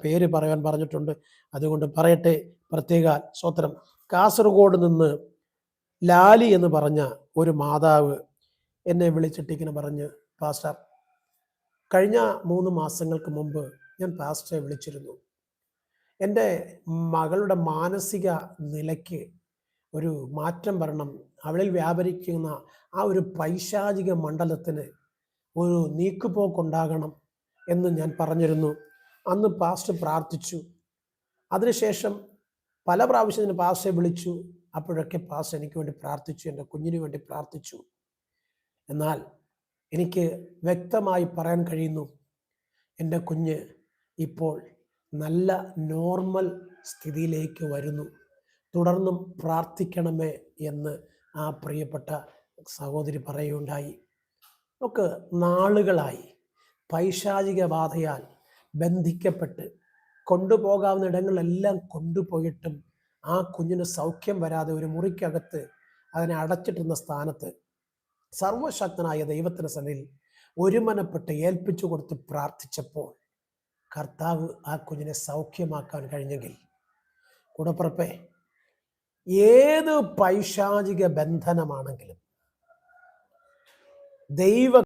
പേര് പറയാൻ പറഞ്ഞിട്ടുണ്ട്, അതുകൊണ്ട് പറയട്ടെ. പ്രത്യേക സ്തോത്രം. കാസർഗോഡ് നിന്ന് ലാലി എന്ന് പറഞ്ഞ ഒരു മാതാവ് എന്നെ വിളിച്ചിട്ട് ഇങ്ങനെ പറഞ്ഞ്, പാസ്റ്റർ, കഴിഞ്ഞ 3 മാസങ്ങൾക്ക് മുമ്പ് ഞാൻ പാസ്റ്ററെ വിളിച്ചിരുന്നു. എൻ്റെ മകളുടെ മാനസിക നിലയ്ക്ക് ഒരു മാറ്റം വരണം, അവളിൽ വ്യാപരിക്കുന്ന ആ ഒരു പൈശാചിക മണ്ഡലത്തിന് ഒരു നീക്കുപോക്കുണ്ടാകണം എന്ന് ഞാൻ പറഞ്ഞിരുന്നു. അന്ന് പാസ്റ്റർ പ്രാർത്ഥിച്ചു. അതിനുശേഷം പല പ്രാവശ്യം പാസ്റ്ററെ വിളിച്ചു. അപ്പോഴൊക്കെ പാസ്റ്റർ എനിക്ക് വേണ്ടി പ്രാർത്ഥിച്ചു, എൻ്റെ കുഞ്ഞിന് വേണ്ടി പ്രാർത്ഥിച്ചു. എന്നാൽ എനിക്ക് വ്യക്തമായി പറയാൻ കഴിയുന്നു, എൻ്റെ കുഞ്ഞ് ഇപ്പോൾ നല്ല നോർമൽ സ്ഥിതിയിലേക്ക് വരുന്നു. തുടർന്നും പ്രാർത്ഥിക്കണമേ എന്ന് ആ പ്രിയപ്പെട്ട സഹോദരി പറയുകയുണ്ടായി. നമുക്ക് നാളുകളായി പൈശാചിക ബാധയാൽ ബന്ധിക്കപ്പെട്ട് കൊണ്ടുപോകാവുന്ന ഇടങ്ങളിലെല്ലാം കൊണ്ടുപോയിട്ടും ആ കുഞ്ഞിന് സൗഖ്യം വരാതെ ഒരു മുറിക്കകത്ത് അതിനെ അടച്ചിട്ടുന്ന സ്ഥാനത്ത് സർവശക്തനായ ദൈവത്തിൻ്റെ സന്നിധിയിൽ ഒരുമനപ്പെട്ട് ഏൽപ്പിച്ചു കൊടുത്ത് പ്രാർത്ഥിച്ചപ്പോൾ കർത്താവ് ആ കുഞ്ഞിനെ സൗഖ്യമാക്കാൻ കഴിഞ്ഞെങ്കിൽ, കൂടപ്പുറപ്പേ, ഏത് പൈശാചിക ബന്ധനമാണെങ്കിലും ദൈവ